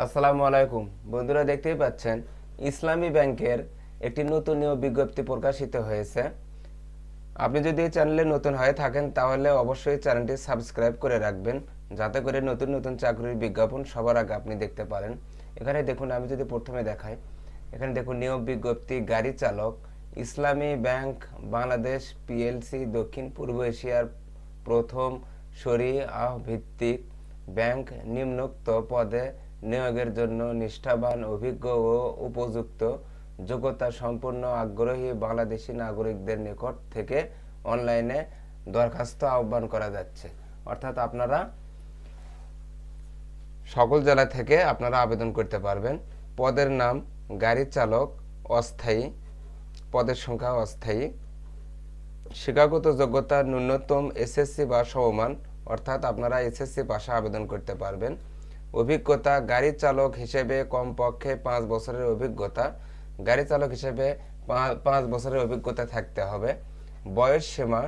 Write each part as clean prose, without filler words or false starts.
আসসালামু আলাইকুম বন্ধুরা, দেখতেই পাচ্ছেন ইসলামী ব্যাংকের একটি নতুন নিয়োগ বিজ্ঞপ্তি প্রকাশিত হয়েছে। আপনি যদি এই চ্যানেলে নতুন হয়ে থাকেন তাহলে অবশ্যই চ্যানেলটি সাবস্ক্রাইব করে রাখবেন, যাতে করে নতুন নতুন চাকরির বিজ্ঞাপন সবার আগে আপনি দেখতে পারেন। এখানে দেখুন, আমি যদি প্রথমে দেখাই, এখানে দেখুন নিয়োগ বিজ্ঞপ্তি গাড়ি চালক, ইসলামী ব্যাংক বাংলাদেশ পিএলসি দক্ষিণ পূর্ব এশিয়ার প্রথম শরিয়াহ ভিত্তিক ব্যাংক নিম্নোক্ত পদে নিয়োগের জন্য নিষ্ঠাবান, অভিজ্ঞ ও উপযুক্ত যোগ্যতা সম্পন্ন আগ্রহী বাংলাদেশি নাগরিকদের নিকট থেকে অনলাইনে দরখাস্ত আহ্বান করা যাচ্ছে। অর্থাৎ আপনারা সকল জেলা থেকে আপনারা আবেদন করতে পারবেন। পদের নাম গাড়ি চালক, অস্থায়ী, পদের সংখ্যা অস্থায়ী। শিক্ষাগত যোগ্যতা ন্যূনতম এসএসসি বা সমমান, অর্থাৎ আপনারা এসএসসি পাশে আবেদন করতে পারবেন। অভিজ্ঞতা গাড়ি চালক হিসেবে কমপক্ষে 5 বছরের অভিজ্ঞতা, গাড়ি চালক হিসেবে 5 বছরের অভিজ্ঞতা থাকতে হবে। বয়স সীমা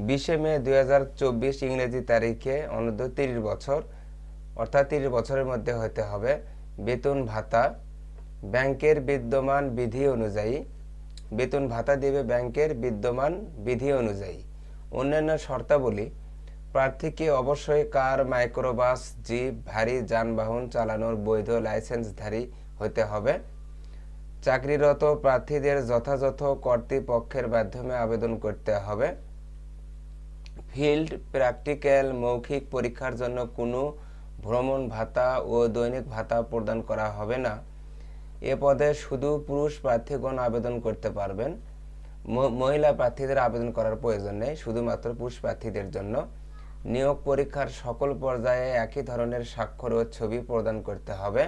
20 মে 2024 ইংরেজি তারিখে অনূর্ধ্ব 30 বছর, অর্থাৎ 30 বছরের মধ্যে হতে হবে। বেতন ভাতা ব্যাংকের বিদ্যমান বিধি অনুযায়ী, বেতন ভাতা দেবে ব্যাংকের বিদ্যমান বিধি অনুযায়ী। অন্যান্য শর্তাবলী, প্রার্থীকে অবশ্যই কার, মাইক্রোবাস, জিপ, ভারী যানবাহন চালানোর বৈধ লাইসেন্সধারী হতে হবে। চাকরিরত প্রার্থীদের যথাযথ কর্তৃপক্ষের মাধ্যমে আবেদন করতে হবে। ফিল্ড প্র্যাকটিক্যাল মৌখিক পরীক্ষার জন্য কোনো ভ্রমণ ভাতা ও দৈনিক ভাতা প্রদান করা হবে না। এ পদে শুধু পুরুষ প্রার্থীগণ আবেদন করতে পারবেন। মহিলা প্রার্থীদের আবেদন করার প্রয়োজন নেই, শুধুমাত্র পুরুষ প্রার্থীদের জন্য। নিয়োগ পরীক্ষার সকল পর্যায়ে একই ধরনের স্বাক্ষর ও ছবি প্রদান করতে হবে।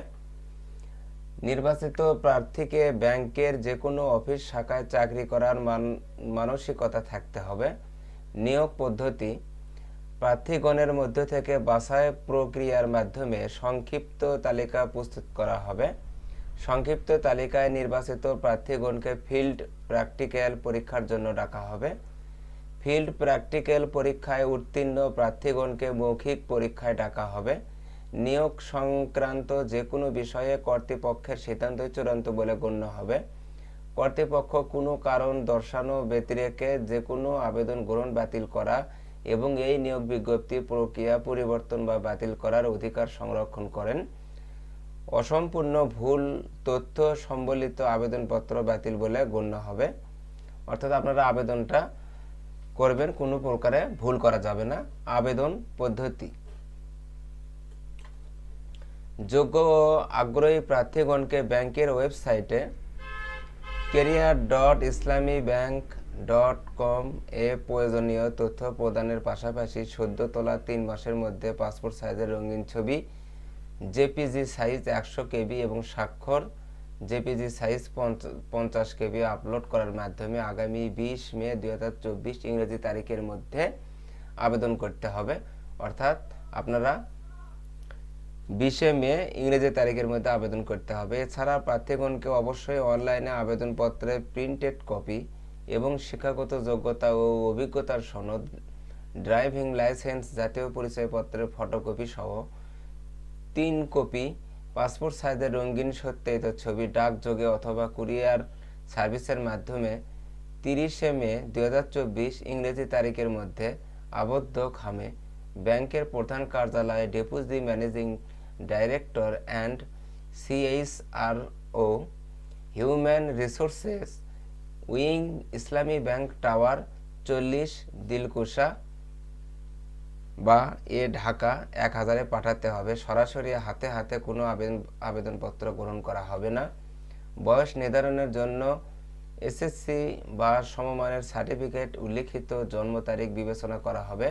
নির্বাচিত প্রার্থীকে ব্যাংকের যে কোনো অফিস শাখায় চাকরি করার মানসিকতা থাকতে হবে। নিয়োগ পদ্ধতি, প্রার্থীগণের মধ্য থেকে বাছাই প্রক্রিয়ার মাধ্যমে সংক্ষিপ্ত তালিকা প্রস্তুত করা হবে। সংক্ষিপ্ত তালিকায় নির্বাচিত প্রার্থীগণকে ফিল্ড প্র্যাকটিক্যাল পরীক্ষার জন্য ডাকা হবে। ফিল্ড প্র্যাকটিক্যাল পরীক্ষায় উত্তীর্ণ প্রার্থীগণকে মৌখিক পরীক্ষায় ডাকা হবে। নিয়োগ সংক্রান্ত যে কোনো বিষয়ে কর্তৃপক্ষের সিদ্ধান্ত চূড়ান্ত বলে গণ্য হবে। কর্তৃপক্ষ কোনো কারণ দর্শানো ব্যতিরেকে যে কোনো আবেদন গ্রহণ, বাতিল করা এবং এই নিয়োগ বিজ্ঞপ্তি প্রক্রিয়া পরিবর্তন বা বাতিল করার অধিকার সংরক্ষণ করেন। অসম্পূর্ণ ভুল তথ্য সম্বলিত আবেদনপত্র বাতিল বলে গণ্য হবে। অর্থাৎ আপনারা আবেদনটা করবেন, কোনো প্রকারে ভুল করা যাবে না। আবেদন পদ্ধতি, যোগ্য ও আগ্রহী প্রার্থীগণকে ব্যাংকের ওয়েবসাইটে career.islamybank.com এ প্রয়োজনীয় তথ্য প্রদানের পাশাপাশি সদ্য তোলা 3 মাসের মধ্যে পাসপোর্ট সাইজের রঙিন ছবি, জেপিজি সাইজ 100 কেবি এবং স্বাক্ষর জেপিজি সাইজ 50 কেবি আপলোড করার মাধ্যমে আগামী 20 মে 2024 ইংরেজি তারিখের মধ্যে আবেদন করতে হবে। অর্থাৎ আপনারা 20 মে ইংরেজি তারিখের মধ্যে আবেদন করতে হবে। এছাড়া প্রার্থীগণকে অবশ্যই অনলাইনে আবেদনপত্রের প্রিন্টেড কপি এবং শিক্ষাগত যোগ্যতা ও অভিজ্ঞতার সনদ, ড্রাইভিং লাইসেন্স, জাতীয় পরিচয়পত্রের ফটোকপি সহ 3 কপি পাসপোর্ট সাইজের রঙিন সত্যায়িত ছবি ডাকযোগে অথবা কুরিয়ার সার্ভিসের মাধ্যমে 30 মে 2024 ইংরেজি তারিখের মধ্যে আবদ্ধ খামে ব্যাংকের প্রধান কার্যালয়ে deputy managing director and সিএইচআরও, human resources wing, Islami bank tower 40 Dilkusha বা ঢাকা 1000-এ পাঠাতে হবে। সরাসরি হাতে হাতে কোনো আবেদনপত্র গ্রহণ করা হবে না। বয়স নির্ধারণের জন্য এসএসসি বা সমমানের সার্টিফিকেট উল্লিখিত জন্ম তারিখ বিবেচনা করা হবে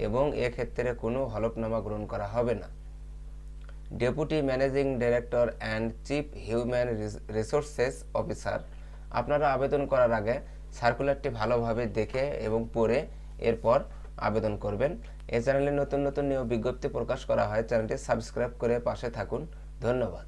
এবং এক্ষেত্রে কোনো হলফনামা গ্রহণ করা হবে না। Deputy managing director and chief human resources officer, আপনারা আবেদন করার আগে সার্কুলারটি ভালোভাবে দেখে এবং পড়ে এরপর আবেদন করবেন। এই চ্যানেলে নতুন নতুন নিয়োগ বিজ্ঞপ্তি প্রকাশ করা হয়। চ্যানেলটি সাবস্ক্রাইব করে পাশে থাকুন। ধন্যবাদ।